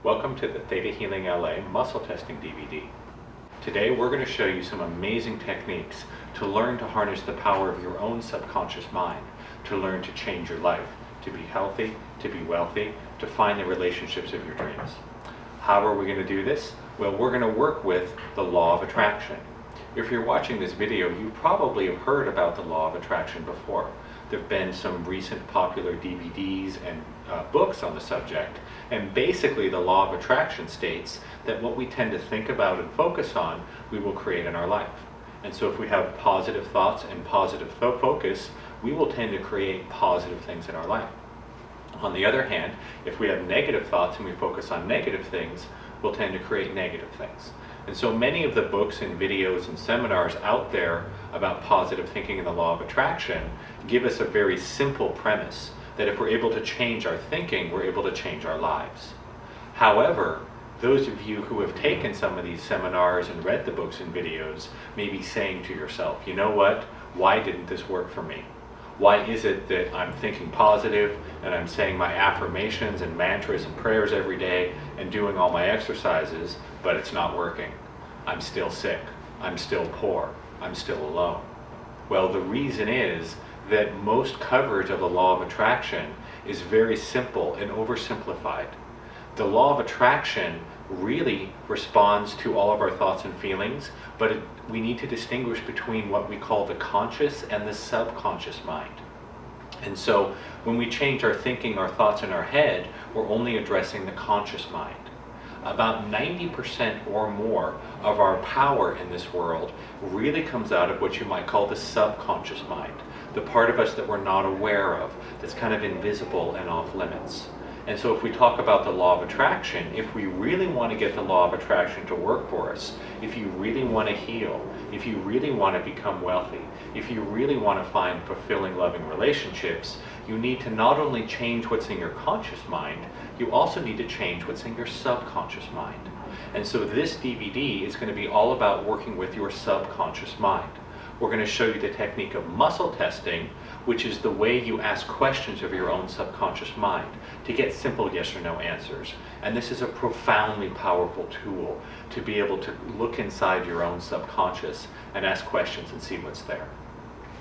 Welcome to the Theta Healing LA Muscle Testing DVD. Today we're going to show you some amazing techniques to learn to harness the power of your own subconscious mind, to learn to change your life, to be healthy, to be wealthy, to find the relationships of your dreams. How are we going to do this? Well, we're going to work with the law of attraction. If you're watching this video, you probably have heard about the law of attraction before. There have been some recent popular DVDs and books on the subject, and basically the law of attraction states that what we tend to think about and focus on, we will create in our life. And so if we have positive thoughts and positive focus, we will tend to create positive things in our life. On the other hand, if we have negative thoughts and we focus on negative things, we'll tend to create negative things. And so many of the books and videos and seminars out there about positive thinking and the law of attraction give us a very simple premise that if we're able to change our thinking, we're able to change our lives. However, those of you who have taken some of these seminars and read the books and videos may be saying to yourself, you know what, why didn't this work for me? Why is it that I'm thinking positive and I'm saying my affirmations and mantras and prayers every day and doing all my exercises, but it's not working? I'm still sick. I'm still poor. I'm still alone. Well, the reason is that most coverage of the law of attraction is very simple and oversimplified. The law of attraction really responds to all of our thoughts and feelings, but we need to distinguish between what we call the conscious and the subconscious mind. And so when we change our thinking, our thoughts in our head, we're only addressing the conscious mind. About 90% or more of our power in this world really comes out of what you might call the subconscious mind, the part of us that we're not aware of, that's kind of invisible and off limits. And so if we talk about the law of attraction, if we really want to get the law of attraction to work for us, if you really want to heal, if you really want to become wealthy, if you really want to find fulfilling, loving relationships, you need to not only change what's in your conscious mind, you also need to change what's in your subconscious mind. And so this DVD is going to be all about working with your subconscious mind. We're going to show you the technique of muscle testing, which is the way you ask questions of your own subconscious mind to get simple yes or no answers. And this is a profoundly powerful tool to be able to look inside your own subconscious and ask questions and see what's there.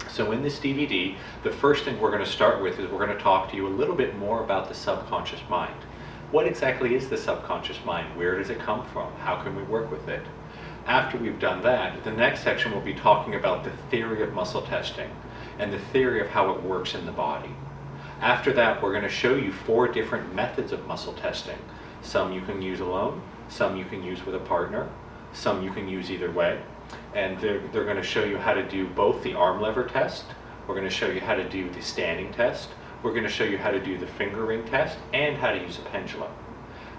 So in this DVD, the first thing we're going to start with is we're going to talk to you a little bit more about the subconscious mind. What exactly is the subconscious mind? Where does it come from? How can we work with it? After we've done that, the next section will be talking about the theory of muscle testing and the theory of how it works in the body. After that, we're going to show you 4 different methods of muscle testing. Some you can use alone, some you can use with a partner, some you can use either way. And they're going to show you how to do both the arm lever test, we're going to show you how to do the standing test, we're going to show you how to do the finger ring test, and how to use a pendulum.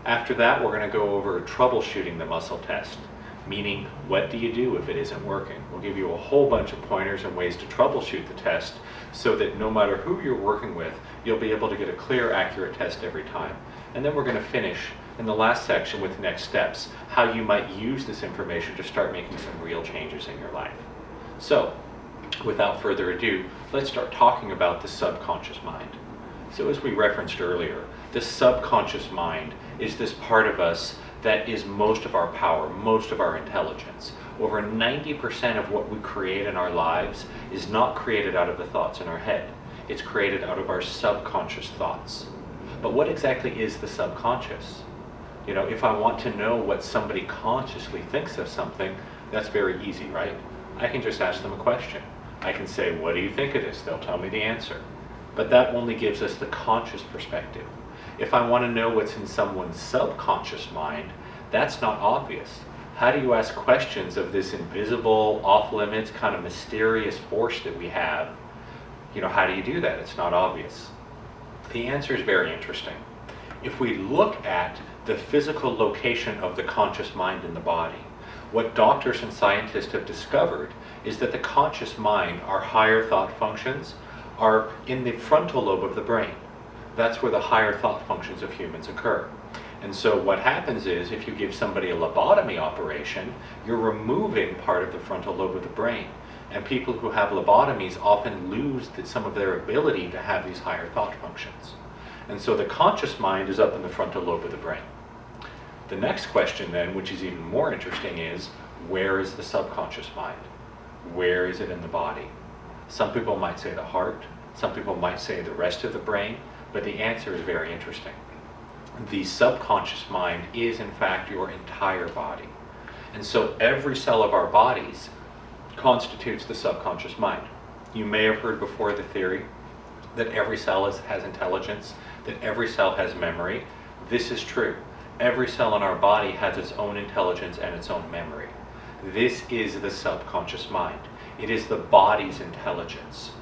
After that, we're going to go over troubleshooting the muscle test. Meaning, what do you do if it isn't working? We'll give you a whole bunch of pointers and ways to troubleshoot the test so that no matter who you're working with, you'll be able to get a clear, accurate test every time. And then we're going to finish in the last section with next steps, how you might use this information to start making some real changes in your life. So, without further ado, let's start talking about the subconscious mind. So as we referenced earlier, the subconscious mind is this part of us that is most of our power, most of our intelligence. Over 90% of what we create in our lives is not created out of the thoughts in our head. It's created out of our subconscious thoughts. But what exactly is the subconscious? You know, if I want to know what somebody consciously thinks of something, that's very easy, right? I can just ask them a question. I can say, what do you think of this? They'll tell me the answer. But that only gives us the conscious perspective. If I want to know what's in someone's subconscious mind, that's not obvious. How do you ask questions of this invisible, off-limits, kind of mysterious force that we have? You know, how do you do that? It's not obvious. The answer is very interesting. If we look at the physical location of the conscious mind in the body, what doctors and scientists have discovered is that the conscious mind, our higher thought functions, are in the frontal lobe of the brain. That's where the higher thought functions of humans occur. And so what happens is, if you give somebody a lobotomy operation, you're removing part of the frontal lobe of the brain. And people who have lobotomies often lose some of their ability to have these higher thought functions. And so the conscious mind is up in the frontal lobe of the brain. The next question then, which is even more interesting, is where is the subconscious mind? Where is it in the body? Some people might say the heart, some people might say the rest of the brain, but the answer is very interesting. The subconscious mind is in fact your entire body. And so every cell of our bodies constitutes the subconscious mind. You may have heard before the theory that every cell has intelligence, that every cell has memory. This is true. Every cell in our body has its own intelligence and its own memory. This is the subconscious mind. It is the body's intelligence.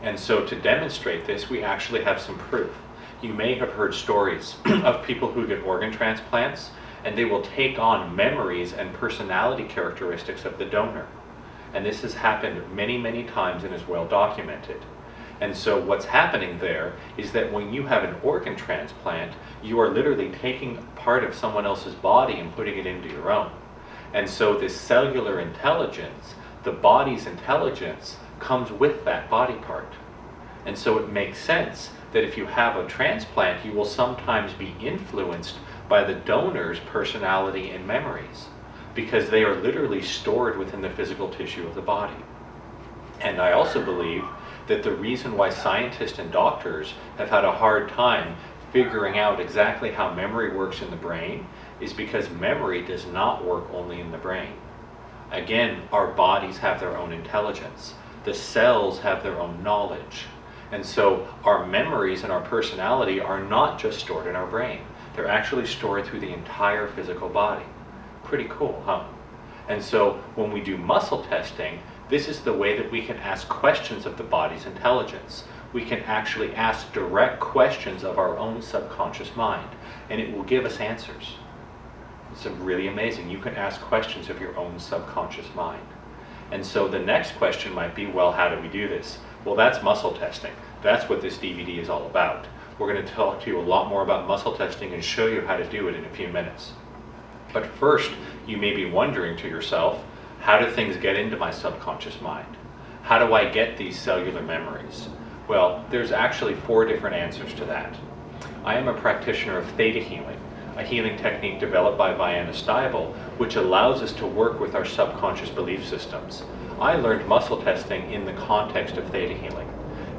And so to demonstrate this, we actually have some proof. You may have heard stories of people who get organ transplants, and they will take on memories and personality characteristics of the donor. And this has happened many, many times and is well documented. And so what's happening there is that when you have an organ transplant, you are literally taking part of someone else's body and putting it into your own. And so this cellular intelligence, the body's intelligence, comes with that body part. And so it makes sense that if you have a transplant, you will sometimes be influenced by the donor's personality and memories, because they are literally stored within the physical tissue of the body. And I also believe that the reason why scientists and doctors have had a hard time figuring out exactly how memory works in the brain is because memory does not work only in the brain. Again, our bodies have their own intelligence. The cells have their own knowledge. And so our memories and our personality are not just stored in our brain. They're actually stored through the entire physical body. Pretty cool, huh? And so when we do muscle testing, this is the way that we can ask questions of the body's intelligence. We can actually ask direct questions of our own subconscious mind, and it will give us answers. It's really amazing. You can ask questions of your own subconscious mind. And so the next question might be, well, how do we do this? Well, that's muscle testing. That's what this DVD is all about. We're going to talk to you a lot more about muscle testing and show you how to do it in a few minutes. But first, you may be wondering to yourself, how do things get into my subconscious mind? How do I get these cellular memories? Well, there's actually 4 different answers to that. I am a practitioner of theta healing, a healing technique developed by Vienna Steibel, which allows us to work with our subconscious belief systems. I learned muscle testing in the context of theta healing.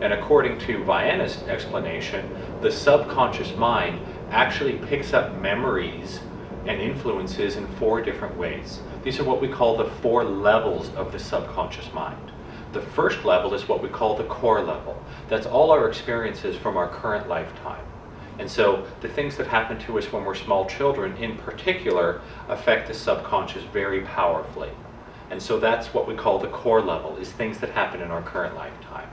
And according to Vienna's explanation, the subconscious mind actually picks up memories and influences in 4 different ways. These are what we call the 4 levels of the subconscious mind. The first level is what we call the core level. That's all our experiences from our current lifetime. And so the things that happen to us when we're small children in particular affect the subconscious very powerfully. And so that's what we call the core level, is things that happen in our current lifetime.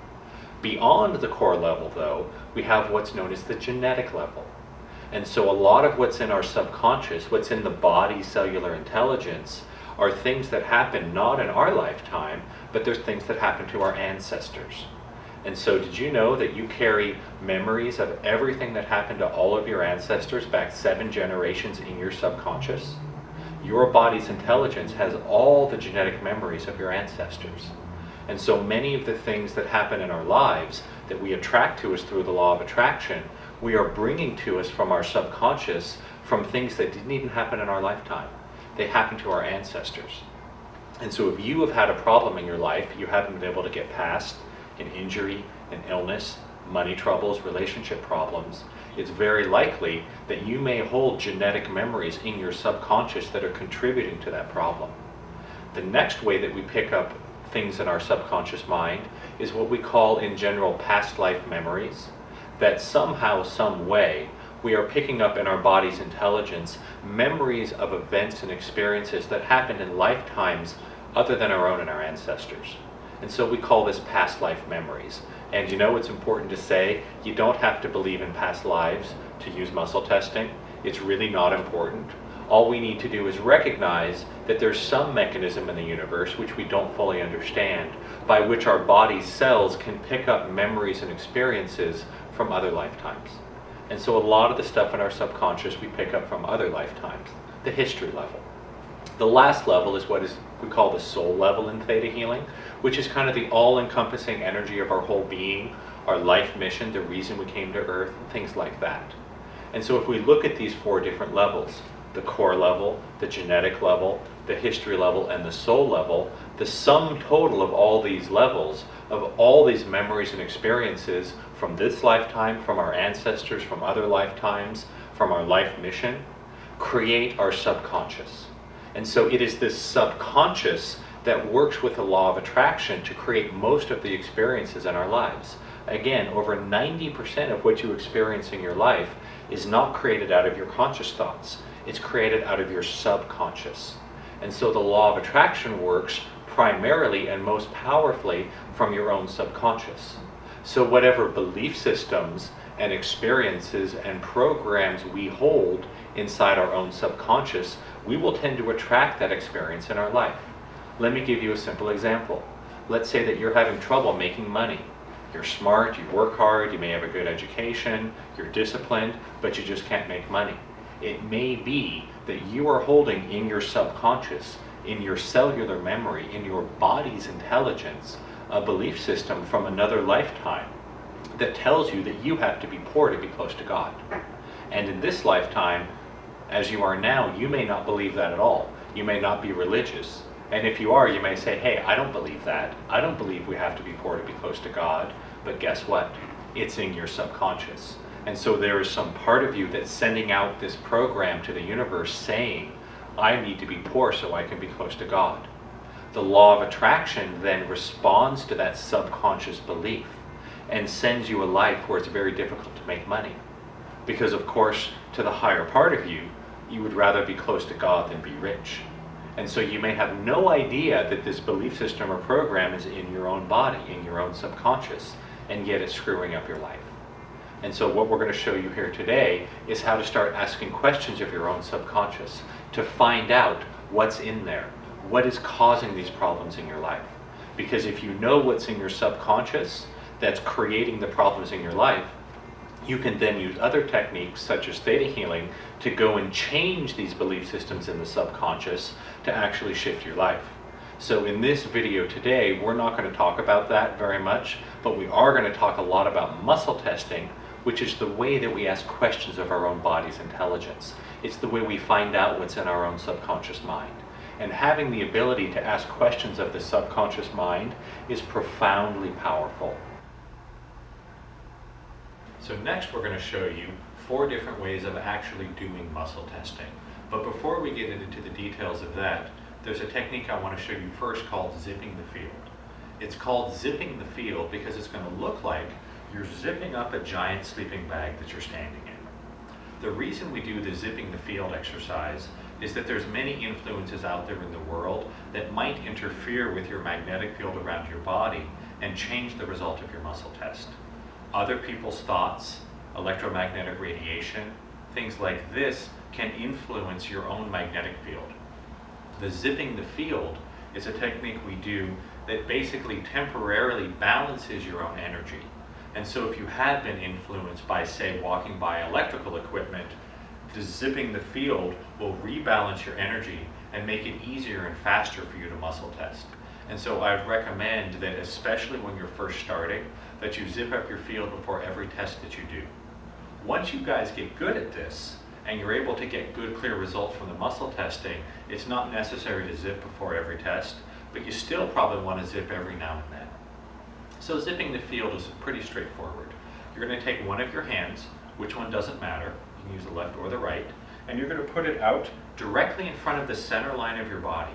Beyond the core level, though, we have what's known as the genetic level. And so a lot of what's in our subconscious, what's in the body's cellular intelligence, are things that happen not in our lifetime, but there's things that happen to our ancestors. And so did you know that you carry memories of everything that happened to all of your ancestors back 7 generations in your subconscious? Your body's intelligence has all the genetic memories of your ancestors. And so many of the things that happen in our lives that we attract to us through the law of attraction, we are bringing to us from our subconscious from things that didn't even happen in our lifetime. They happen to our ancestors. And so if you have had a problem in your life you haven't been able to get past, an injury, an illness, money troubles, relationship problems, it's very likely that you may hold genetic memories in your subconscious that are contributing to that problem. The next way that we pick up things in our subconscious mind is what we call in general past life memories, that somehow, some way, we are picking up in our body's intelligence memories of events and experiences that happened in lifetimes other than our own and our ancestors. And so we call this past life memories. And you know it's important to say, you don't have to believe in past lives to use muscle testing. It's really not important. All we need to do is recognize that there's some mechanism in the universe which we don't fully understand, by which our body's cells can pick up memories and experiences from other lifetimes. And so a lot of the stuff in our subconscious we pick up from other lifetimes, the history level. The last level is what we call the soul level in theta healing, which is kind of the all-encompassing energy of our whole being, our life mission, the reason we came to Earth, things like that. And so if we look at these 4 different levels, the core level, the genetic level, the history level, and the soul level, the sum total of all these levels, of all these memories and experiences from this lifetime, from our ancestors, from other lifetimes, from our life mission, create our subconscious. And so it is this subconscious that works with the law of attraction to create most of the experiences in our lives. Again, over 90% of what you experience in your life is not created out of your conscious thoughts. It's created out of your subconscious. And so the law of attraction works primarily and most powerfully from your own subconscious. So whatever belief systems and experiences and programs we hold inside our own subconscious, we will tend to attract that experience in our life. Let me give you a simple example. Let's say that you're having trouble making money. You're smart, you work hard, you may have a good education, you're disciplined, but you just can't make money. It may be that you are holding in your subconscious, in your cellular memory, in your body's intelligence, a belief system from another lifetime that tells you that you have to be poor to be close to God. And in this lifetime, as you are now, you may not believe that at all. You may not be religious. And if you are, you may say, hey, I don't believe that. I don't believe we have to be poor to be close to God. But guess what? It's in your subconscious. And so there is some part of you that's sending out this program to the universe saying, I need to be poor so I can be close to God. The law of attraction then responds to that subconscious belief and sends you a life where it's very difficult to make money. Because of course, to the higher part of you, you would rather be close to God than be rich. And so you may have no idea that this belief system or program is in your own body, in your own subconscious, and yet it's screwing up your life. And so what we're going to show you here today is how to start asking questions of your own subconscious to find out what's in there, what is causing these problems in your life. Because if you know what's in your subconscious that's creating the problems in your life, you can then use other techniques such as theta healing to go and change these belief systems in the subconscious to actually shift your life. So in this video today, we're not going to talk about that very much, but we are going to talk a lot about muscle testing, which is the way that we ask questions of our own body's intelligence. It's the way we find out what's in our own subconscious mind. And having the ability to ask questions of the subconscious mind is profoundly powerful. So next we're going to show you 4 different ways of actually doing muscle testing. But before we get into the details of that, there's a technique I want to show you first called zipping the field. It's called zipping the field because it's going to look like you're zipping up a giant sleeping bag that you're standing in. The reason we do the zipping the field exercise is that there's many influences out there in the world that might interfere with your magnetic field around your body and change the result of your muscle test. Other people's thoughts, electromagnetic radiation, things like this can influence your own magnetic field. The zipping the field is a technique we do that basically temporarily balances your own energy. And so if you have been influenced by, say, walking by electrical equipment, the zipping the field will rebalance your energy and make it easier and faster for you to muscle test. And so I'd recommend that, especially when you're first starting, that you zip up your field before every test that you do. Once you guys get good at this, and you're able to get good, clear results from the muscle testing, it's not necessary to zip before every test, but you still probably want to zip every now and then. So zipping the field is pretty straightforward. You're going to take one of your hands, which one doesn't matter, you can use the left or the right, and you're going to put it out directly in front of the center line of your body.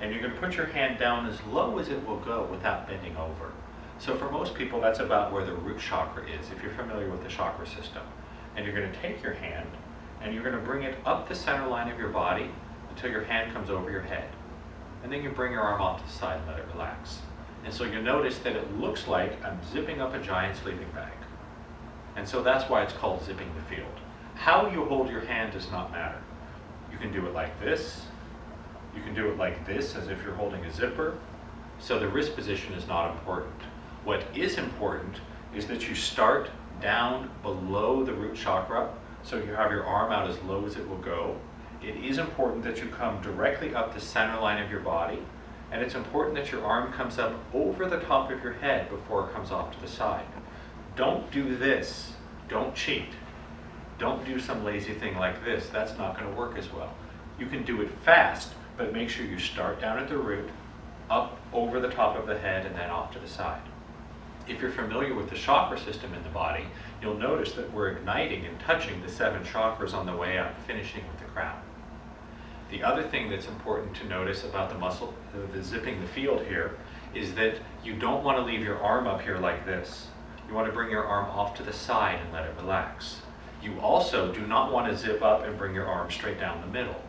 And you're going to put your hand down as low as it will go without bending over. So for most people, that's about where the root chakra is, if you're familiar with the chakra system. And you're going to take your hand, and you're going to bring it up the center line of your body until your hand comes over your head. And then you bring your arm off to the side and let it relax. And so you'll notice that it looks like I'm zipping up a giant sleeping bag. And so that's why it's called zipping the field. How you hold your hand does not matter. You can do it like this. You can do it like this, as if you're holding a zipper. So the wrist position is not important. What is important is that you start down below the root chakra, so you have your arm out as low as it will go. It is important that you come directly up the center line of your body, and it's important that your arm comes up over the top of your head before it comes off to the side. Don't do this. Don't cheat. Don't do some lazy thing like this. That's not going to work as well. You can do it fast, but make sure you start down at the root, up over the top of the head, and then off to the side. If you're familiar with the chakra system in the body, you'll notice that we're igniting and touching the 7 chakras on the way up, finishing with the crown. The other thing that's important to notice about the muscle, the zipping the field here, is that you don't want to leave your arm up here like this. You want to bring your arm off to the side and let it relax. You also do not want to zip up and bring your arm straight down the middle,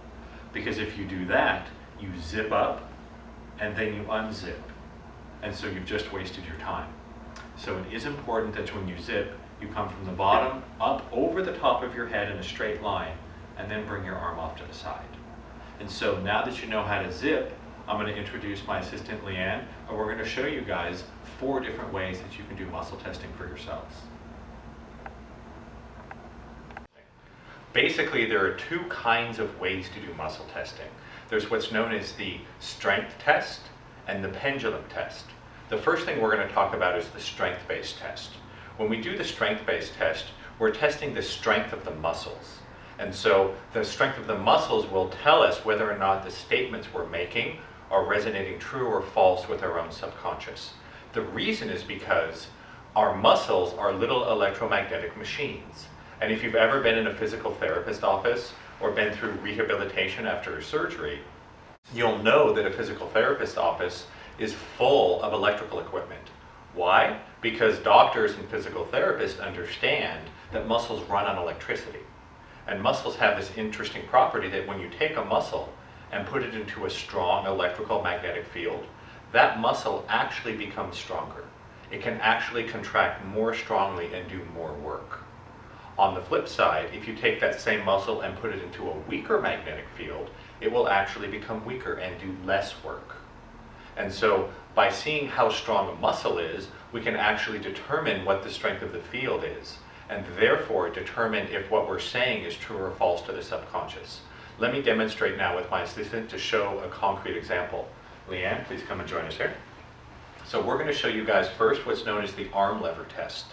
because if you do that, you zip up and then you unzip, and so you've just wasted your time. So it is important that when you zip, you come from the bottom up over the top of your head in a straight line, and then bring your arm off to the side. And so now that you know how to zip, I'm going to introduce my assistant Leanne, and we're going to show you guys 4 different ways that you can do muscle testing for yourselves. Basically, there are 2 kinds of ways to do muscle testing. There's what's known as the strength test and the pendulum test. The first thing we're going to talk about is the strength-based test. When we do the strength-based test, we're testing the strength of the muscles. And so the strength of the muscles will tell us whether or not the statements we're making are resonating true or false with our own subconscious. The reason is because our muscles are little electromagnetic machines. And if you've ever been in a physical therapist office or been through rehabilitation after a surgery, you'll know that a physical therapist office is full of electrical equipment. Why? Because doctors and physical therapists understand that muscles run on electricity. And muscles have this interesting property that when you take a muscle and put it into a strong electrical magnetic field, that muscle actually becomes stronger. It can actually contract more strongly and do more work. On the flip side, if you take that same muscle and put it into a weaker magnetic field, it will actually become weaker and do less work. And so by seeing how strong a muscle is, we can actually determine what the strength of the field is, and therefore determine if what we're saying is true or false to the subconscious. Let me demonstrate now with my assistant to show a concrete example. Leanne, please come and join us here. So we're going to show you guys first what's known as the arm lever test.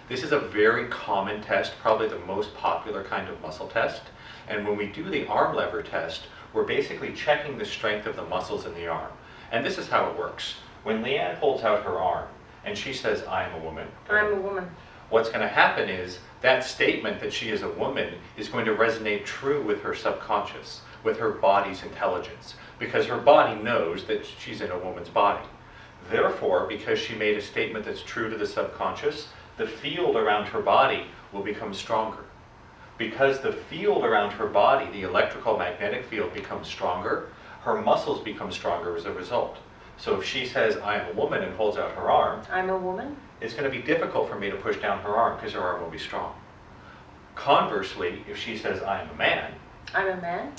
This is a very common test, probably the most popular kind of muscle test. And when we do the arm lever test, we're basically checking the strength of the muscles in the arm. And this is how it works. When Leanne holds out her arm and she says, "I am a woman," I'm a woman. what's going to happen is that statement that she is a woman is going to resonate true with her subconscious, with her body's intelligence, because her body knows that she's in a woman's body. Therefore, because she made a statement that's true to the subconscious, the field around her body will become stronger. Because the field around her body, the electrical magnetic field, becomes stronger, her muscles become stronger as a result. So if she says, "I am a woman," and holds out her arm, I'm a woman. it's going to be difficult for me to push down her arm because her arm will be strong. Conversely, if she says, "I am a man," I'm a man.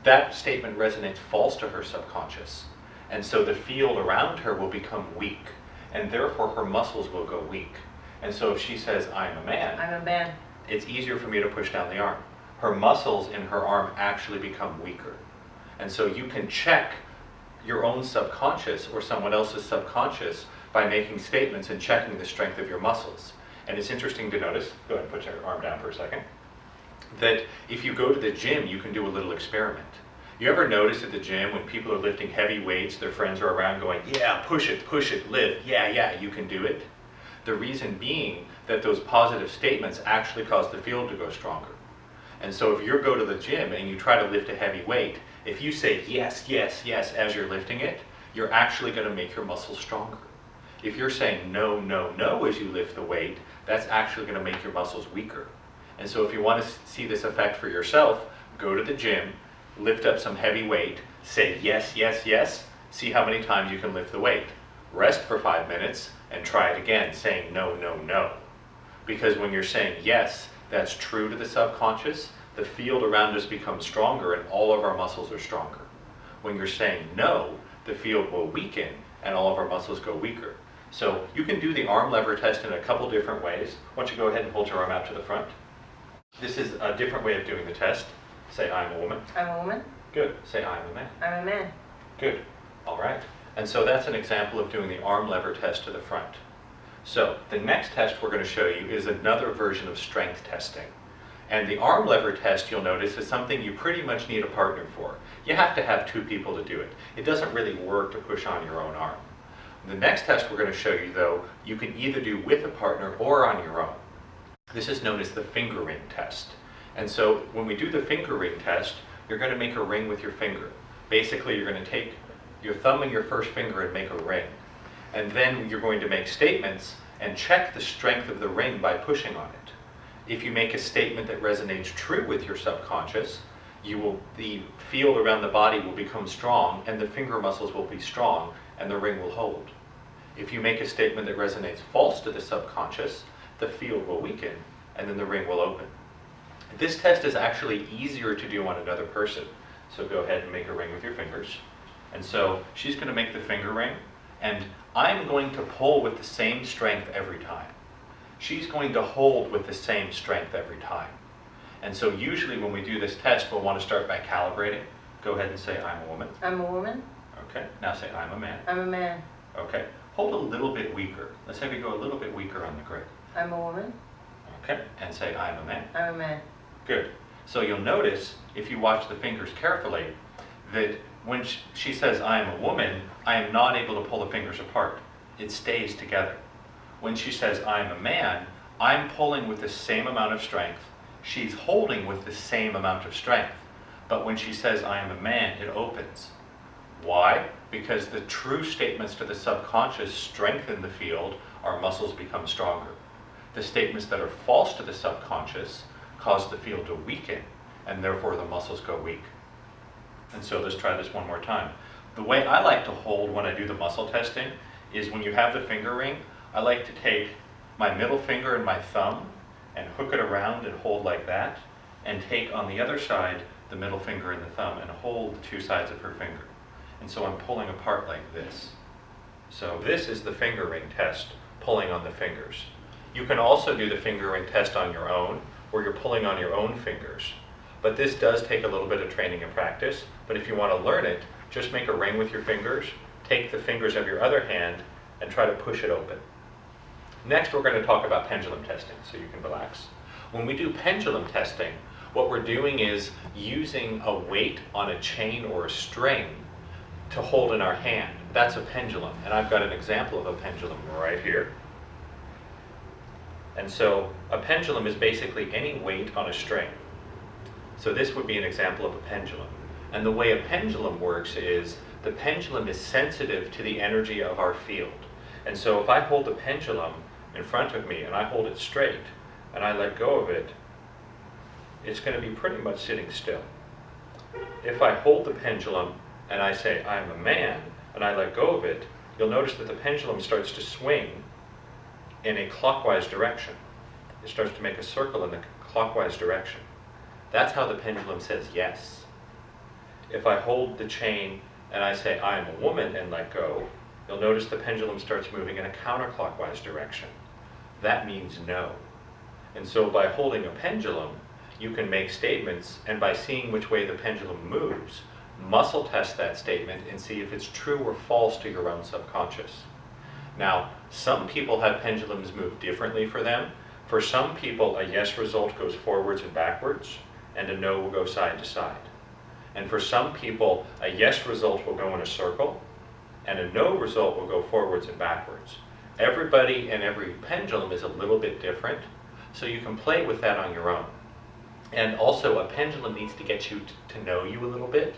that statement resonates false to her subconscious. And so the field around her will become weak, and therefore her muscles will go weak. And so if she says, "I am a man," I'm a man. it's easier for me to push down the arm. Her muscles in her arm actually become weaker. And so you can check your own subconscious or someone else's subconscious by making statements and checking the strength of your muscles. And it's interesting to notice, go ahead and put your arm down for a second, that if you go to the gym, you can do a little experiment. You ever notice at the gym when people are lifting heavy weights, their friends are around going, "Yeah, push it, lift, yeah, you can do it." The reason being that those positive statements actually cause the field to go stronger. And so if you go to the gym and you try to lift a heavy weight, if you say yes, yes, yes as you're lifting it, you're actually going to make your muscles stronger. If you're saying no, no, no as you lift the weight, that's actually going to make your muscles weaker. And so if you want to see this effect for yourself, go to the gym, lift up some heavy weight, say yes, yes, yes, see how many times you can lift the weight. Rest for 5 minutes and try it again, saying no, no, no. Because when you're saying yes, that's true to the subconscious, the field around us becomes stronger and all of our muscles are stronger. When you're saying no, the field will weaken and all of our muscles go weaker. So you can do the arm lever test in a couple different ways. Why don't you go ahead and hold your arm out to the front. This is a different way of doing the test. Say, "I'm a woman." I'm a woman. Good. Say, "I'm a man." I'm a man. Good. All right. And so that's an example of doing the arm lever test to the front. So the next test we're going to show you is another version of strength testing. And the arm lever test, you'll notice, is something you pretty much need a partner for. You have to have two people to do it. It doesn't really work to push on your own arm. The next test we're going to show you, though, you can either do with a partner or on your own. This is known as the finger ring test. And so when we do the finger ring test, you're going to make a ring with your finger. Basically, you're going to take your thumb and your first finger and make a ring. And then you're going to make statements and check the strength of the ring by pushing on it. If you make a statement that resonates true with your subconscious, the field around the body will become strong and the finger muscles will be strong and the ring will hold. If you make a statement that resonates false to the subconscious, the field will weaken and then the ring will open. This test is actually easier to do on another person. So go ahead and make a ring with your fingers. And so she's going to make the finger ring, and I'm going to pull with the same strength every time. She's going to hold with the same strength every time. And so usually when we do this test, we'll want to start by calibrating. Go ahead and say, I'm a woman. I'm a woman. Okay, now say, I'm a man. I'm a man. Okay, hold a little bit weaker. Let's have you go a little bit weaker on the grid. I'm a woman. Okay, and say, I'm a man. I'm a man. Good. So you'll notice, if you watch the fingers carefully, that when she says, I am a woman, I am not able to pull the fingers apart. It stays together. When she says, I'm a man, I'm pulling with the same amount of strength. She's holding with the same amount of strength. But when she says, I am a man, it opens. Why? Because the true statements to the subconscious strengthen the field, our muscles become stronger. The statements that are false to the subconscious cause the field to weaken, and therefore the muscles go weak. And so let's try this one more time. The way I like to hold when I do the muscle testing is when you have the finger ring, I like to take my middle finger and my thumb and hook it around and hold like that, and take on the other side the middle finger and the thumb and hold the two sides of her finger. And so I'm pulling apart like this. So this is the finger ring test, pulling on the fingers. You can also do the finger ring test on your own, where you're pulling on your own fingers. But this does take a little bit of training and practice, but if you want to learn it, just make a ring with your fingers, take the fingers of your other hand, and try to push it open. Next, we're going to talk about pendulum testing, so you can relax. When we do pendulum testing, what we're doing is using a weight on a chain or a string to hold in our hand. That's a pendulum, and I've got an example of a pendulum right here. And so a pendulum is basically any weight on a string. So this would be an example of a pendulum. And the way a pendulum works is the pendulum is sensitive to the energy of our field. And so if I hold the pendulum in front of me and I hold it straight and I let go of it, it's going to be pretty much sitting still. If I hold the pendulum and I say, I'm a man, and I let go of it, you'll notice that the pendulum starts to swing in a clockwise direction. It starts to make a circle in the clockwise direction. That's how the pendulum says yes. If I hold the chain and I say, I am a woman, and let go, you'll notice the pendulum starts moving in a counterclockwise direction. That means no. And so by holding a pendulum, you can make statements, and by seeing which way the pendulum moves, muscle test that statement and see if it's true or false to your own subconscious. Now, some people have pendulums move differently for them. For some people, a yes result goes forwards and backwards, and a no will go side to side. And for some people, a yes result will go in a circle, and a no result will go forwards and backwards. Everybody and every pendulum is a little bit different, so you can play with that on your own. And also, a pendulum needs to get you to know you a little bit.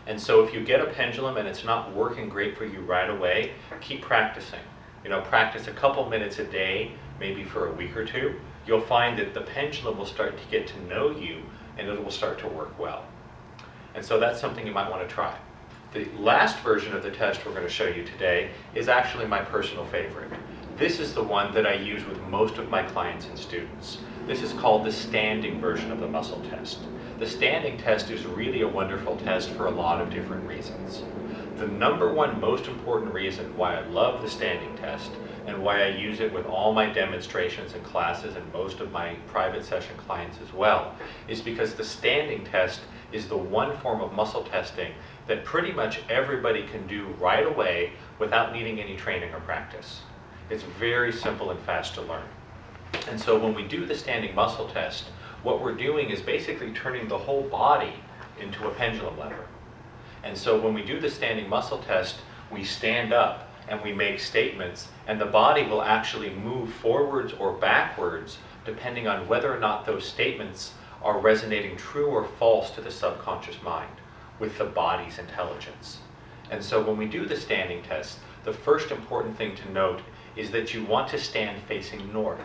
And so if you get a pendulum and it's not working great for you right away, keep practicing. Practice a couple minutes a day, maybe for a week or two. You'll find that the pendulum will start to get to know you and it will start to work well. And so that's something you might want to try. The last version of the test we're going to show you today is actually my personal favorite. This is the one that I use with most of my clients and students. This is called the standing version of the muscle test. The standing test is really a wonderful test for a lot of different reasons. The number one most important reason why I love the standing test and why I use it with all my demonstrations and classes and most of my private session clients as well is because the standing test is the one form of muscle testing that pretty much everybody can do right away without needing any training or practice. It's very simple and fast to learn. And so when we do the standing muscle test, what we're doing is basically turning the whole body into a pendulum lever. And so when we do the standing muscle test, we stand up and we make statements, and the body will actually move forwards or backwards depending on whether or not those statements are resonating true or false to the subconscious mind with the body's intelligence. And so when we do the standing test, the first important thing to note is that you want to stand facing north.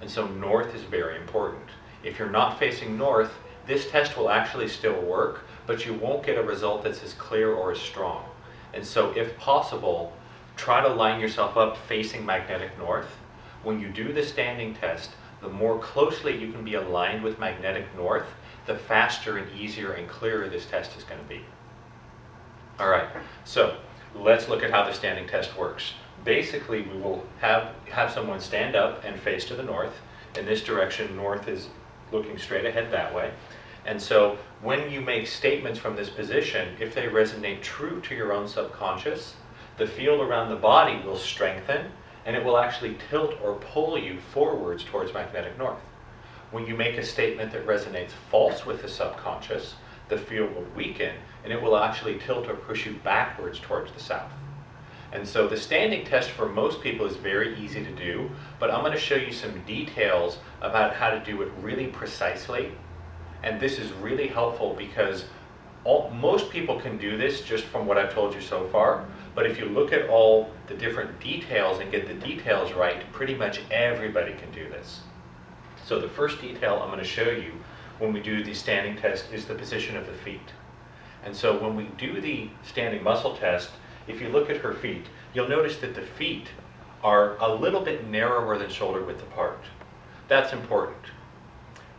And so north is very important. If you're not facing north, this test will actually still work, but you won't get a result that's as clear or as strong. And so if possible, try to line yourself up facing magnetic north. When you do the standing test, the more closely you can be aligned with magnetic north, the faster and easier and clearer this test is going to be. All right, so let's look at how the standing test works. Basically, we will have someone stand up and face to the north. In this direction, north is looking straight ahead that way. And so when you make statements from this position, if they resonate true to your own subconscious, the field around the body will strengthen, and it will actually tilt or pull you forwards towards magnetic north. When you make a statement that resonates false with the subconscious, the field will weaken, and it will actually tilt or push you backwards towards the south. And so the standing test for most people is very easy to do, but I'm going to show you some details about how to do it really precisely. And this is really helpful because most people can do this just from what I've told you so far, but if you look at all the different details and get the details right, pretty much everybody can do this. So the first detail I'm going to show you when we do the standing test is the position of the feet. And so when we do the standing muscle test, if you look at her feet, you'll notice that the feet are a little bit narrower than shoulder width apart. That's important.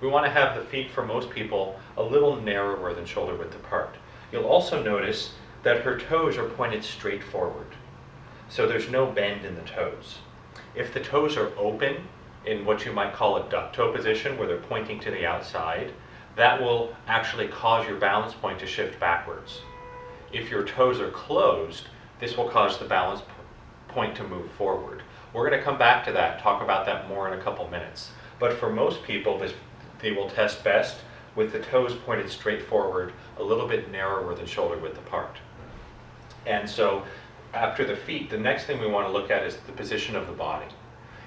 We want to have the feet, for most people, a little narrower than shoulder width apart. You'll also notice that her toes are pointed straight forward. So there's no bend in the toes. If the toes are open in what you might call a duck toe position, where they're pointing to the outside, that will actually cause your balance point to shift backwards. If your toes are closed, this will cause the balance point to move forward. We're going to come back to that, talk about that more in a couple minutes. But for most people, they will test best with the toes pointed straight forward, a little bit narrower than shoulder width apart. And so after the feet, the next thing we want to look at is the position of the body.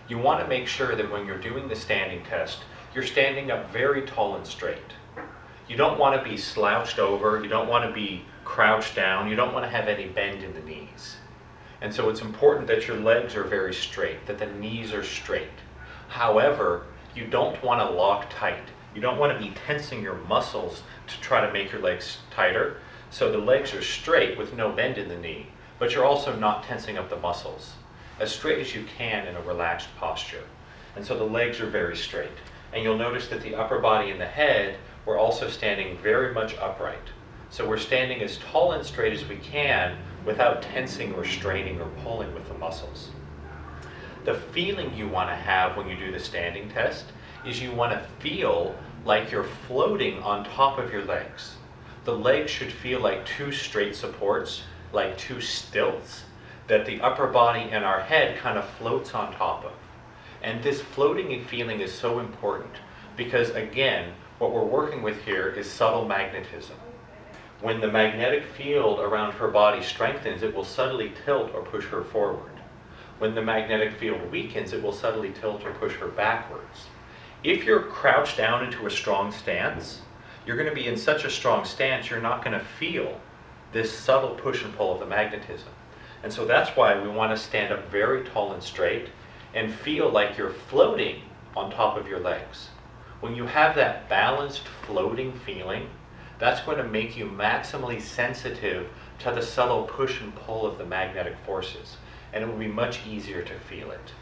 You want to make sure that when you're doing the standing test, you're standing up very tall and straight. You don't want to be slouched over, you don't want to be crouched down, you don't want to have any bend in the knees. And so it's important that your legs are very straight, that the knees are straight. However, you don't want to lock tight. You don't want to be tensing your muscles to try to make your legs tighter. So the legs are straight with no bend in the knee, but you're also not tensing up the muscles. As straight as you can in a relaxed posture. And so the legs are very straight. And you'll notice that the upper body and the head, we're also standing very much upright. So we're standing as tall and straight as we can without tensing or straining or pulling with the muscles. The feeling you want to have when you do the standing test is you want to feel like you're floating on top of your legs. The legs should feel like two straight supports, like two stilts, that the upper body and our head kind of floats on top of. And this floating feeling is so important because, again, what we're working with here is subtle magnetism. When the magnetic field around her body strengthens, it will subtly tilt or push her forward. When the magnetic field weakens, it will subtly tilt or push her backwards. If you're crouched down into a strong stance, you're going to be in such a strong stance, you're not going to feel this subtle push and pull of the magnetism. And so that's why we want to stand up very tall and straight and feel like you're floating on top of your legs. When you have that balanced floating feeling, that's going to make you maximally sensitive to the subtle push and pull of the magnetic forces, and it will be much easier to feel it.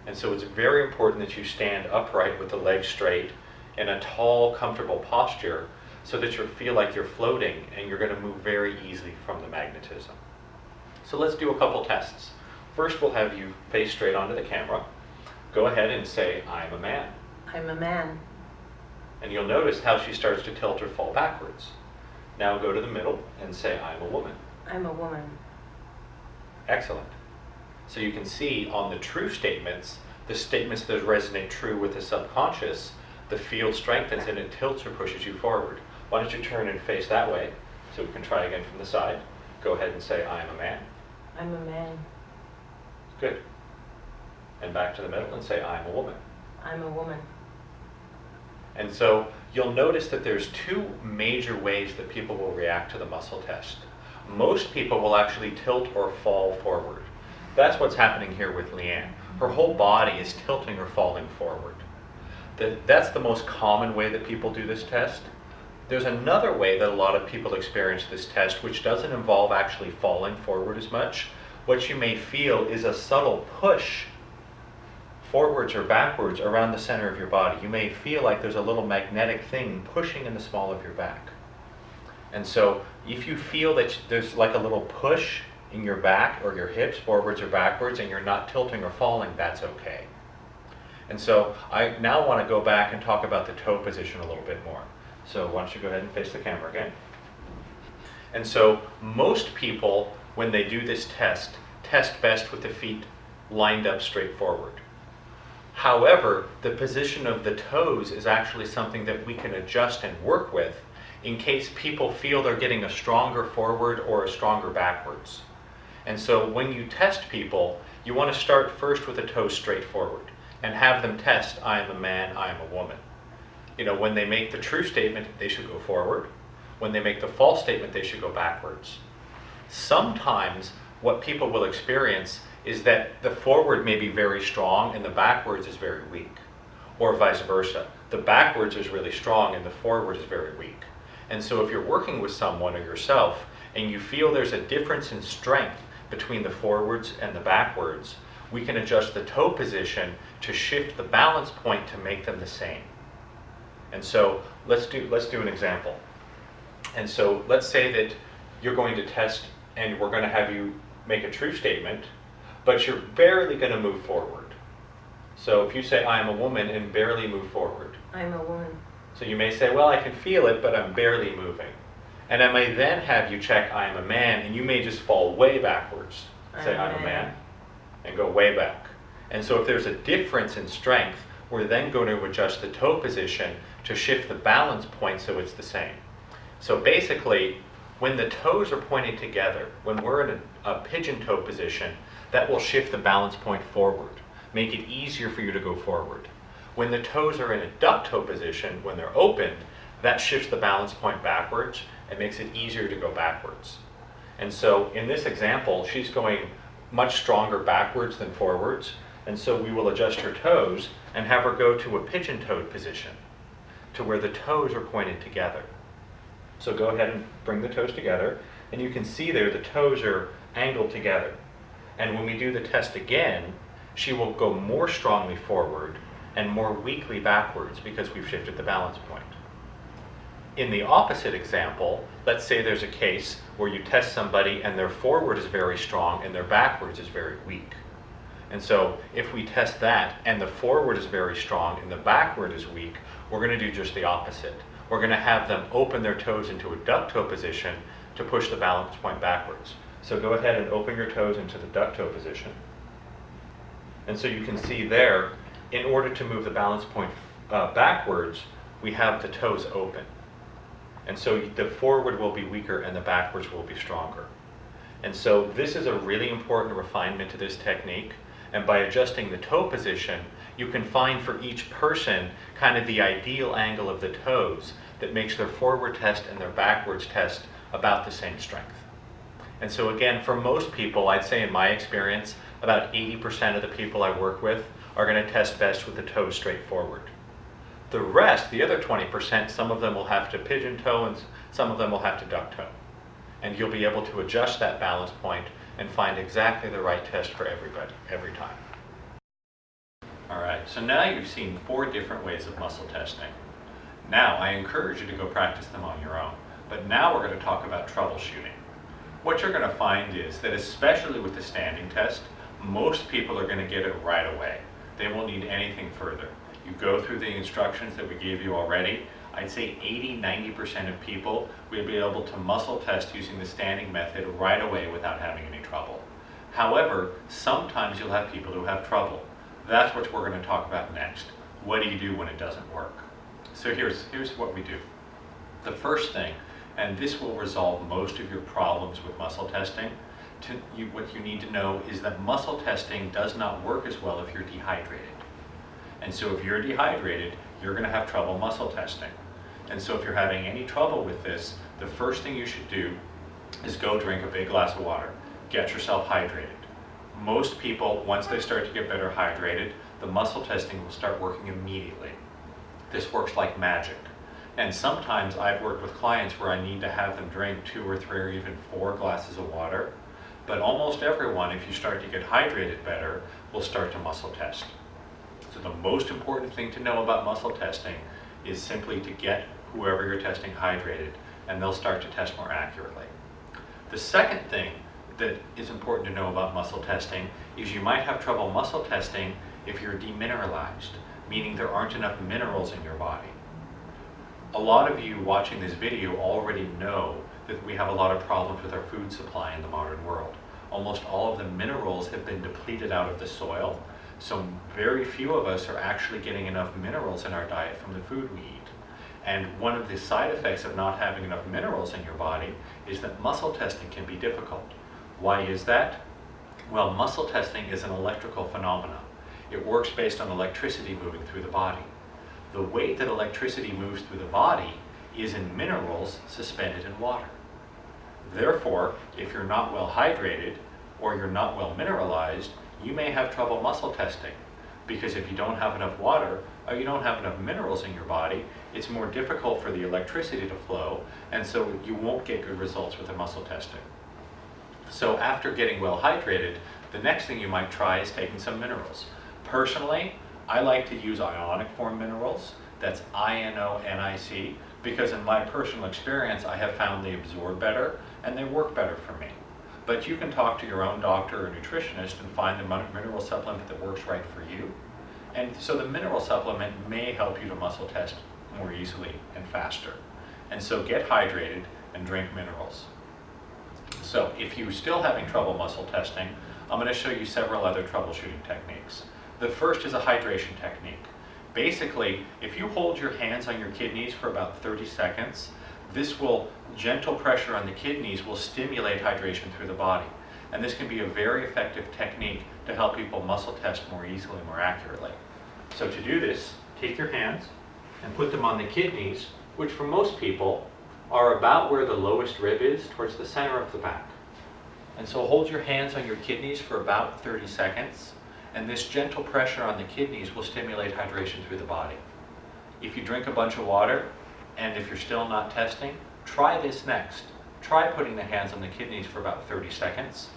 And so it's very important that you stand upright with the legs straight in a tall, comfortable posture so that you feel like you're floating and you're going to move very easily from the magnetism. So let's do a couple tests. First, we'll have you face straight onto the camera. Go ahead and say, "I'm a man." I'm a man. And you'll notice how she starts to tilt or fall backwards. Now go to the middle and say, "I'm a woman." I'm a woman. Excellent. So you can see on the true statements, the statements that resonate true with the subconscious, the field strengthens and it tilts or pushes you forward. Why don't you turn and face that way so we can try again from the side. Go ahead and say, I am a man. I'm a man. Good. And back to the middle and say, I am a woman. I'm a woman. And so you'll notice that there's two major ways that people will react to the muscle test. Most people will actually tilt or fall forward. That's what's happening here with Leanne. Her whole body is tilting or falling forward. That's the most common way that people do this test. There's another way that a lot of people experience this test, which doesn't involve actually falling forward as much. What you may feel is a subtle push forwards or backwards around the center of your body. You may feel like there's a little magnetic thing pushing in the small of your back. And so if you feel that there's like a little push in your back or your hips forwards or backwards and you're not tilting or falling, that's okay. And so I now want to go back and talk about the toe position a little bit more. So why don't you go ahead and face the camera again. And so most people, when they do this test best with the feet lined up straight forward. However, the position of the toes is actually something that we can adjust and work with in case people feel they're getting a stronger forward or a stronger backwards. And so when you test people, you want to start first with the toes straight forward and have them test, I am a man, I am a woman. You know, when they make the true statement, they should go forward. When they make the false statement, they should go backwards. Sometimes what people will experience is that the forward may be very strong and the backwards is very weak, or vice versa. The backwards is really strong and the forward is very weak. And so if you're working with someone or yourself and you feel there's a difference in strength between the forwards and the backwards, we can adjust the toe position to shift the balance point to make them the same. And so let's do an example. And so let's say that you're going to test and we're going to have you make a true statement, but you're barely going to move forward. So if you say, I am a woman, and barely move forward. I'm a woman. So you may say, well, I can feel it, but I'm barely moving. And I may then have you check, I am a man, and you may just fall way backwards. Say, I'm a man, and go way back. And so if there's a difference in strength, we're then going to adjust the toe position to shift the balance point so it's the same. So basically, when the toes are pointed together, when we're in a pigeon toe position, that will shift the balance point forward, make it easier for you to go forward. When the toes are in a duck toe position, when they're opened, that shifts the balance point backwards and makes it easier to go backwards. And so in this example, she's going much stronger backwards than forwards, and so we will adjust her toes and have her go to a pigeon-toed position, to where the toes are pointed together. So go ahead and bring the toes together, and you can see there the toes are angled together. And when we do the test again, she will go more strongly forward and more weakly backwards because we've shifted the balance point. In the opposite example, let's say there's a case where you test somebody and their forward is very strong and their backwards is very weak. And so if we test that and the forward is very strong and the backward is weak, we're going to do just the opposite. We're going to have them open their toes into a duck toe position to push the balance point backwards. So go ahead and open your toes into the duck toe position. And so you can see there, in order to move the balance point backwards, we have the toes open. And so the forward will be weaker and the backwards will be stronger. And so this is a really important refinement to this technique. And by adjusting the toe position, you can find for each person kind of the ideal angle of the toes that makes their forward test and their backwards test about the same strength. And so again, for most people, I'd say in my experience, about 80% of the people I work with are going to test best with the toes straight forward. The rest, the other 20%, some of them will have to pigeon toe and some of them will have to duck toe. And you'll be able to adjust that balance point and find exactly the right test for everybody, every time. All right, so now you've seen 4 different ways of muscle testing. Now I encourage you to go practice them on your own, but now we're going to talk about troubleshooting. What you're going to find is that especially with the standing test, most people are going to get it right away. They won't need anything further. You go through the instructions that we gave you already. I'd say 80–90% of people will be able to muscle test using the standing method right away without having any trouble. However, sometimes you'll have people who have trouble. That's what we're going to talk about next. What do you do when it doesn't work? So here's what we do. The first thing, and this will resolve most of your problems with muscle testing, what you need to know is that muscle testing does not work as well if you're dehydrated. And so if you're dehydrated, you're going to have trouble muscle testing. And so if you're having any trouble with this, the first thing you should do is go drink a big glass of water. Get yourself hydrated. Most people, once they start to get better hydrated, the muscle testing will start working immediately. This works like magic. And sometimes I've worked with clients where I need to have them drink 2 or 3 or even 4 glasses of water. But almost everyone, if you start to get hydrated better, will start to muscle test. So the most important thing to know about muscle testing is simply to get whoever you're testing hydrated, and they'll start to test more accurately. The second thing that is important to know about muscle testing is you might have trouble muscle testing if you're demineralized, meaning there aren't enough minerals in your body. A lot of you watching this video already know that we have a lot of problems with our food supply in the modern world. Almost all of the minerals have been depleted out of the soil, so very few of us are actually getting enough minerals in our diet from the food we eat. And one of the side effects of not having enough minerals in your body is that muscle testing can be difficult. Why is that? Well, muscle testing is an electrical phenomenon. It works based on electricity moving through the body. The way that electricity moves through the body is in minerals suspended in water. Therefore, if you're not well hydrated or you're not well mineralized, you may have trouble muscle testing, because if you don't have enough water or you don't have enough minerals in your body, it's more difficult for the electricity to flow, and so you won't get good results with the muscle testing. So after getting well hydrated, the next thing you might try is taking some minerals. Personally, I like to use ionic form minerals. That's INONIC, because in my personal experience, I have found they absorb better and they work better for me. But you can talk to your own doctor or nutritionist and find the mineral supplement that works right for you. And so the mineral supplement may help you to muscle test more easily and faster. And so get hydrated and drink minerals. So if you're still having trouble muscle testing, I'm going to show you several other troubleshooting techniques. The first is a hydration technique. Basically, if you hold your hands on your kidneys for about 30 seconds, gentle pressure on the kidneys will stimulate hydration through the body. And this can be a very effective technique to help people muscle test more easily, more accurately. So to do this, take your hands and put them on the kidneys, which for most people are about where the lowest rib is, towards the center of the back. And so hold your hands on your kidneys for about 30 seconds, and this gentle pressure on the kidneys will stimulate hydration through the body. If you drink a bunch of water, and if you're still not testing, try this next. Try putting the hands on the kidneys for about 30 seconds,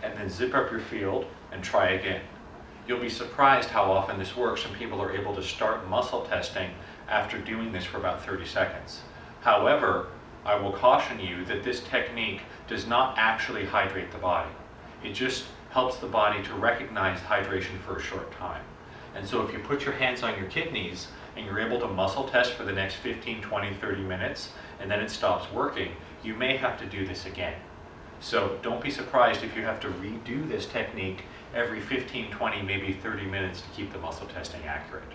and then zip up your field and try again. You'll be surprised how often this works, and people are able to start muscle testing after doing this for about 30 seconds. However, I will caution you that this technique does not actually hydrate the body. It just helps the body to recognize hydration for a short time. And so if you put your hands on your kidneys and you're able to muscle test for the next 15, 20, 30 minutes, and then it stops working, you may have to do this again. So don't be surprised if you have to redo this technique every 15, 20, maybe 30 minutes to keep the muscle testing accurate.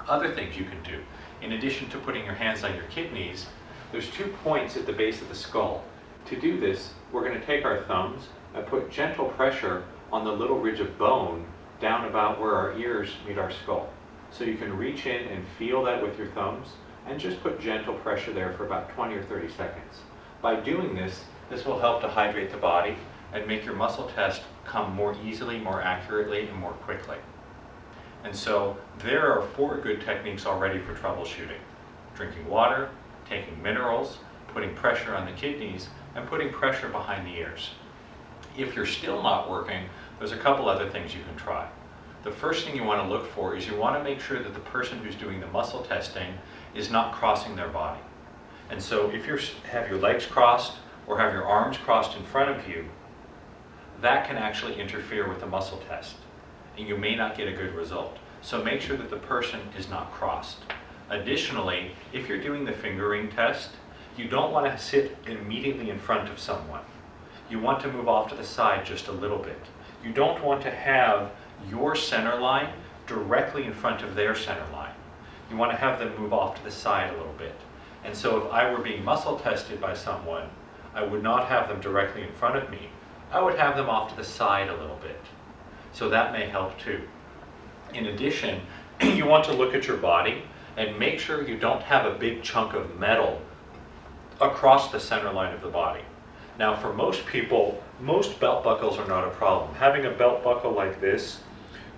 Other things you can do, in addition to putting your hands on your kidneys, there's 2 points at the base of the skull. To do this, we're going to take our thumbs and put gentle pressure on the little ridge of bone down about where our ears meet our skull. So you can reach in and feel that with your thumbs and just put gentle pressure there for about 20 or 30 seconds. By doing this, this will help to hydrate the body and make your muscle test come more easily, more accurately, and more quickly. And so there are 4 good techniques already for troubleshooting: drinking water, taking minerals, putting pressure on the kidneys, and putting pressure behind the ears. If you're still not working, there's a couple other things you can try. The first thing you want to look for is you want to make sure that the person who's doing the muscle testing is not crossing their body. And so if you have your legs crossed or have your arms crossed in front of you, that can actually interfere with the muscle test, and you may not get a good result. So make sure that the person is not crossed. Additionally, if you're doing the fingering test, you don't want to sit immediately in front of someone. You want to move off to the side just a little bit. You don't want to have your center line directly in front of their center line. You want to have them move off to the side a little bit. And so if I were being muscle tested by someone, I would not have them directly in front of me. I would have them off to the side a little bit. So that may help too. In addition, you want to look at your body and make sure you don't have a big chunk of metal across the center line of the body. Now for most people, most belt buckles are not a problem. Having a belt buckle like this,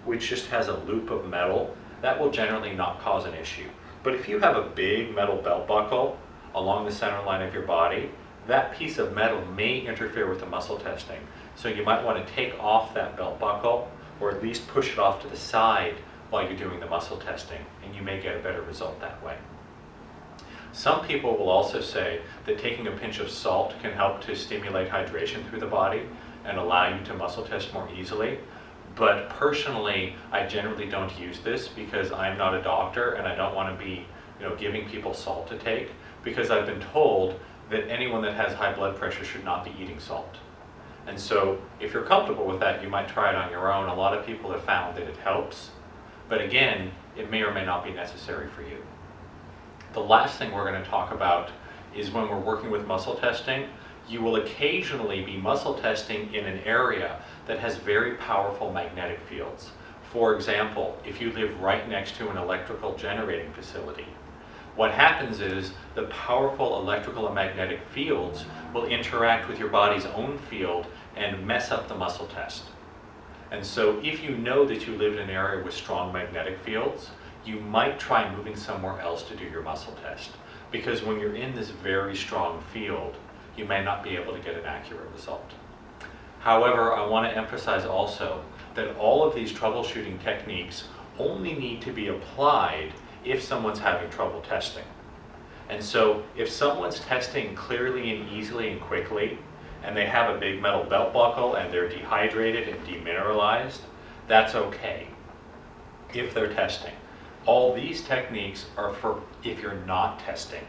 which just has a loop of metal, that will generally not cause an issue. But if you have a big metal belt buckle along the center line of your body, that piece of metal may interfere with the muscle testing. So you might want to take off that belt buckle, or at least push it off to the side while you're doing the muscle testing, and you may get a better result that way. Some people will also say that taking a pinch of salt can help to stimulate hydration through the body and allow you to muscle test more easily. But personally, I generally don't use this because I'm not a doctor and I don't want to be, giving people salt to take, because I've been told that anyone that has high blood pressure should not be eating salt. And so if you're comfortable with that, you might try it on your own. A lot of people have found that it helps, but again, it may or may not be necessary for you. The last thing we're going to talk about is when we're working with muscle testing, you will occasionally be muscle testing in an area that has very powerful magnetic fields. For example, if you live right next to an electrical generating facility, what happens is the powerful electrical and magnetic fields will interact with your body's own field and mess up the muscle test. And so if you know that you live in an area with strong magnetic fields, you might try moving somewhere else to do your muscle test. Because when you're in this very strong field, you may not be able to get an accurate result. However, I want to emphasize also that all of these troubleshooting techniques only need to be applied if someone's having trouble testing. And so if someone's testing clearly and easily and quickly, and they have a big metal belt buckle and they're dehydrated and demineralized, that's okay if they're testing. All these techniques are for if you're not testing.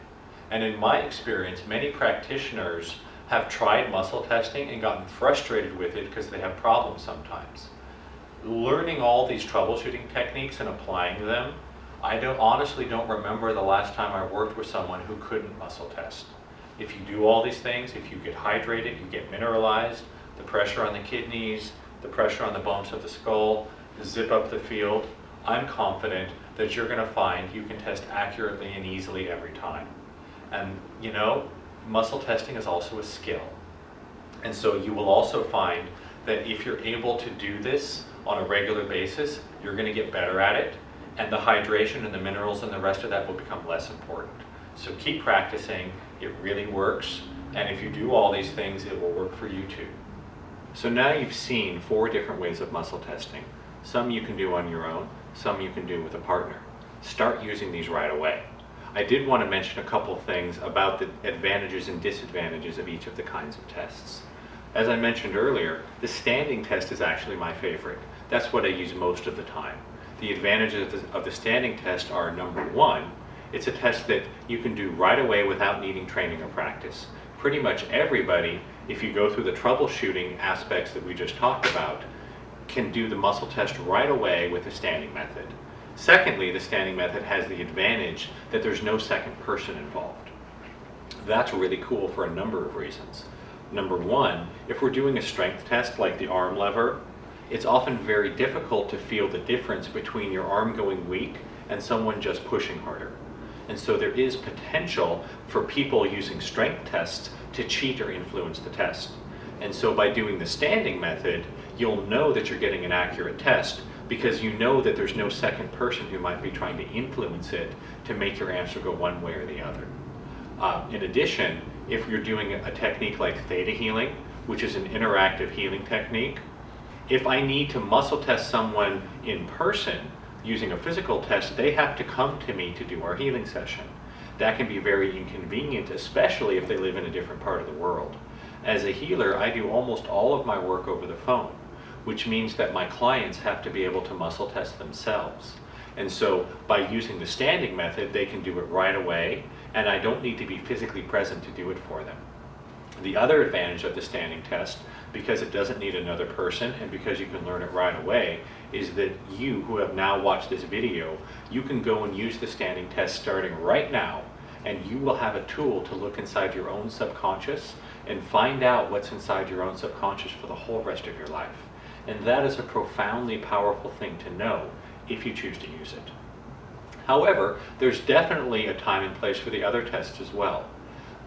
And in my experience, many practitioners have tried muscle testing and gotten frustrated with it because they have problems sometimes. Learning all these troubleshooting techniques and applying them, I honestly don't remember the last time I worked with someone who couldn't muscle test. If you do all these things, if you get hydrated, you get mineralized, the pressure on the kidneys, the pressure on the bones of the skull, zip up the field, I'm confident that you're going to find you can test accurately and easily every time. And muscle testing is also a skill. And so you will also find that if you're able to do this on a regular basis, you're going to get better at it, and the hydration and the minerals and the rest of that will become less important. So keep practicing, it really works, and if you do all these things, it will work for you too. So now you've seen 4 different ways of muscle testing. Some you can do on your own, some you can do with a partner. Start using these right away. I did want to mention a couple things about the advantages and disadvantages of each of the kinds of tests. As I mentioned earlier, the standing test is actually my favorite. That's what I use most of the time. The advantages of the standing test are, number 1, it's a test that you can do right away without needing training or practice. Pretty much everybody, if you go through the troubleshooting aspects that we just talked about, can do the muscle test right away with the standing method. Secondly, the standing method has the advantage that there's no second person involved. That's really cool for a number of reasons. Number 1, if we're doing a strength test like the arm lever, it's often very difficult to feel the difference between your arm going weak and someone just pushing harder. And so there is potential for people using strength tests to cheat or influence the test. And so by doing the standing method, you'll know that you're getting an accurate test because you know that there's no second person who might be trying to influence it to make your answer go one way or the other. In addition, if you're doing a technique like theta healing, which is an interactive healing technique, if I need to muscle test someone in person using a physical test, they have to come to me to do our healing session. That can be very inconvenient, especially if they live in a different part of the world. As a healer, I do almost all of my work over the phone, which means that my clients have to be able to muscle test themselves. And so by using the standing method, they can do it right away, and I don't need to be physically present to do it for them. The other advantage of the standing test, because it doesn't need another person and because you can learn it right away, is that you who have now watched this video, you can go and use the standing test starting right now, and you will have a tool to look inside your own subconscious and find out what's inside your own subconscious for the whole rest of your life. And that is a profoundly powerful thing to know if you choose to use it. However, there's definitely a time and place for the other tests as well.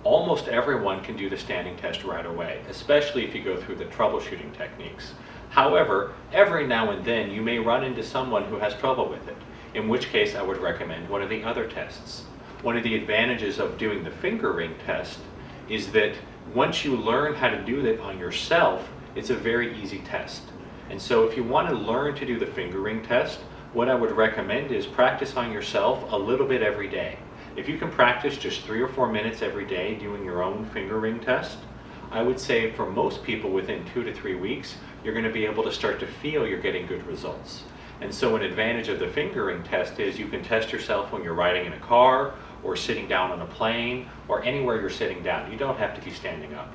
Almost everyone can do the standing test right away, especially if you go through the troubleshooting techniques. However, every now and then you may run into someone who has trouble with it, in which case I would recommend one of the other tests. One of the advantages of doing the finger ring test is that once you learn how to do that on yourself, it's a very easy test. And so if you want to learn to do the finger ring test, what I would recommend is practice on yourself a little bit every day. If you can practice just 3 or 4 minutes every day doing your own finger ring test, I would say for most people within 2 to 3 weeks, you're going to be able to start to feel you're getting good results. And so an advantage of the finger ring test is you can test yourself when you're riding in a car or sitting down on a plane or anywhere you're sitting down. You don't have to be standing up.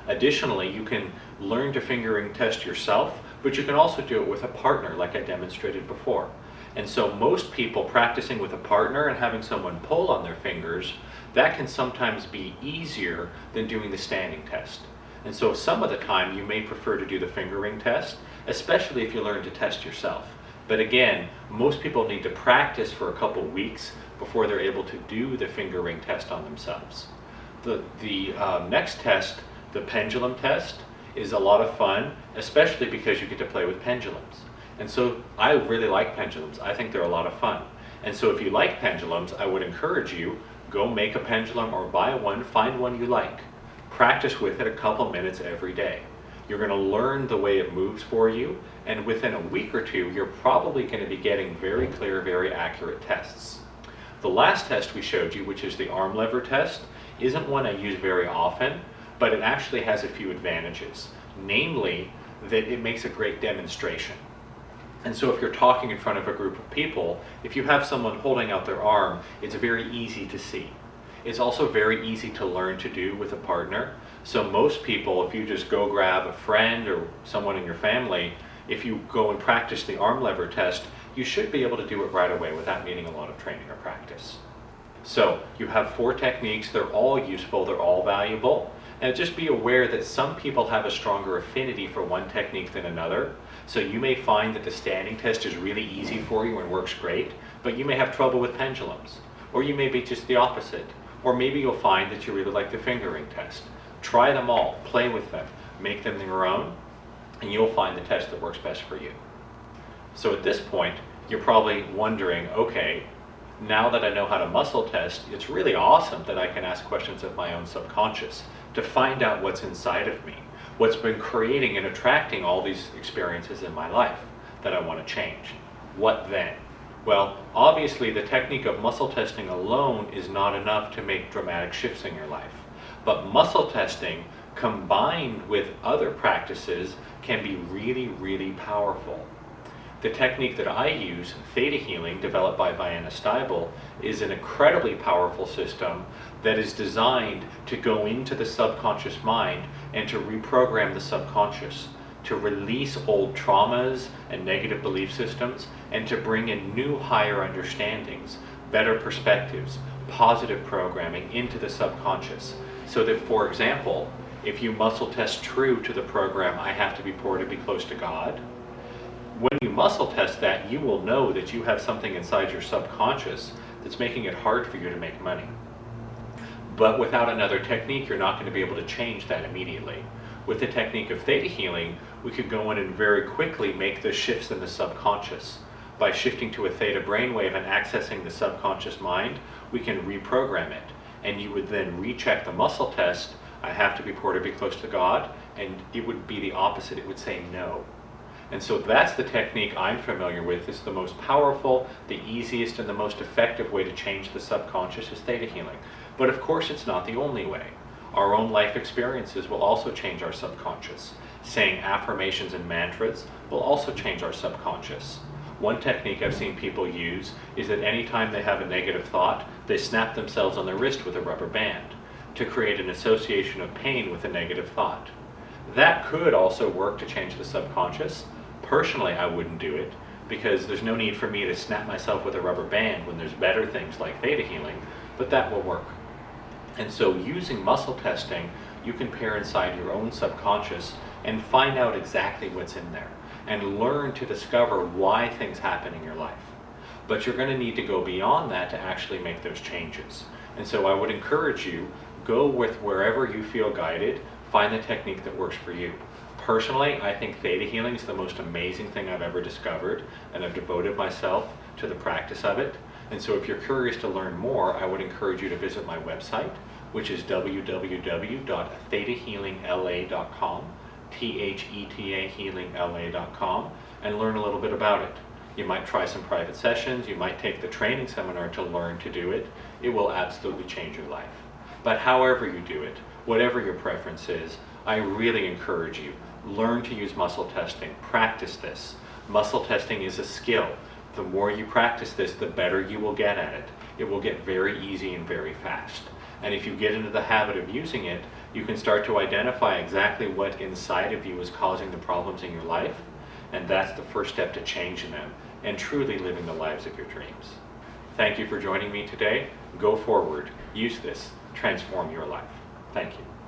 Additionally, you can learn to finger ring test yourself, but you can also do it with a partner like I demonstrated before. And so most people practicing with a partner and having someone pull on their fingers, that can sometimes be easier than doing the standing test. And so some of the time you may prefer to do the finger ring test, especially if you learn to test yourself. But again, most people need to practice for a couple weeks before they're able to do the finger ring test on themselves. The next test, the pendulum test, is a lot of fun, especially because you get to play with pendulums. And so I really like pendulums. I think they're a lot of fun. And so if you like pendulums, I would encourage you, go make a pendulum or buy one, find one you like. Practice with it a couple minutes every day. You're going to learn the way it moves for you, and within a week or two, you're probably going to be getting very clear, very accurate tests. The last test we showed you, which is the arm lever test, isn't one I use very often, but it actually has a few advantages. Namely, that it makes a great demonstration. And so if you're talking in front of a group of people, if you have someone holding out their arm, it's very easy to see. It's also very easy to learn to do with a partner. So most people, if you just go grab a friend or someone in your family, if you go and practice the arm lever test, you should be able to do it right away without needing a lot of training or practice. So you have 4 techniques, they're all useful, they're all valuable. And just be aware that some people have a stronger affinity for one technique than another. So you may find that the standing test is really easy for you and works great, but you may have trouble with pendulums. Or you may be just the opposite. Or maybe you'll find that you really like the finger ring test. Try them all, play with them, make them your own, and you'll find the test that works best for you. So at this point, you're probably wondering, okay, now that I know how to muscle test, it's really awesome that I can ask questions of my own subconscious to find out what's inside of me, what's been creating and attracting all these experiences in my life that I want to change. What then? Well, obviously the technique of muscle testing alone is not enough to make dramatic shifts in your life. But muscle testing combined with other practices can be really, really powerful. The technique that I use, theta healing, developed by Vienna Steibel, is an incredibly powerful system that is designed to go into the subconscious mind and to reprogram the subconscious, to release old traumas and negative belief systems, and to bring in new higher understandings, better perspectives, positive programming into the subconscious. So that, for example, if you muscle test true to the program, I have to be poor to be close to God, when you muscle test that, you will know that you have something inside your subconscious that's making it hard for you to make money. But without another technique, you're not going to be able to change that immediately. With the technique of theta healing, we could go in and very quickly make the shifts in the subconscious. By shifting to a theta brainwave and accessing the subconscious mind, we can reprogram it. And you would then recheck the muscle test, I have to be poor to be close to God, and it would be the opposite, it would say no. And so that's the technique I'm familiar with. It's the most powerful, the easiest, and the most effective way to change the subconscious is theta healing. But of course it's not the only way. Our own life experiences will also change our subconscious. Saying affirmations and mantras will also change our subconscious. One technique I've seen people use is that anytime they have a negative thought, they snap themselves on their wrist with a rubber band. to create an association of pain with a negative thought. That could also work to change the subconscious. Personally, I wouldn't do it because there's no need for me to snap myself with a rubber band when there's better things like theta healing, but that will work. And so using muscle testing, you can peer inside your own subconscious and find out exactly what's in there and learn to discover why things happen in your life. But you're going to need to go beyond that to actually make those changes. And so I would encourage you, go with wherever you feel guided, find the technique that works for you. Personally, I think theta healing is the most amazing thing I've ever discovered, and I've devoted myself to the practice of it. And so if you're curious to learn more, I would encourage you to visit my website, which is www.thetahealingla.com, thetahealingla.com, and learn a little bit about it. You might try some private sessions, you might take the training seminar to learn to do it. It will absolutely change your life. But however you do it, whatever your preference is, I really encourage you, learn to use muscle testing, practice this. Muscle testing is a skill. The more you practice this, the better you will get at it. It will get very easy and very fast. And if you get into the habit of using it, you can start to identify exactly what inside of you is causing the problems in your life. And that's the first step to changing them and truly living the lives of your dreams. Thank you for joining me today. Go forward, use this, transform your life. Thank you.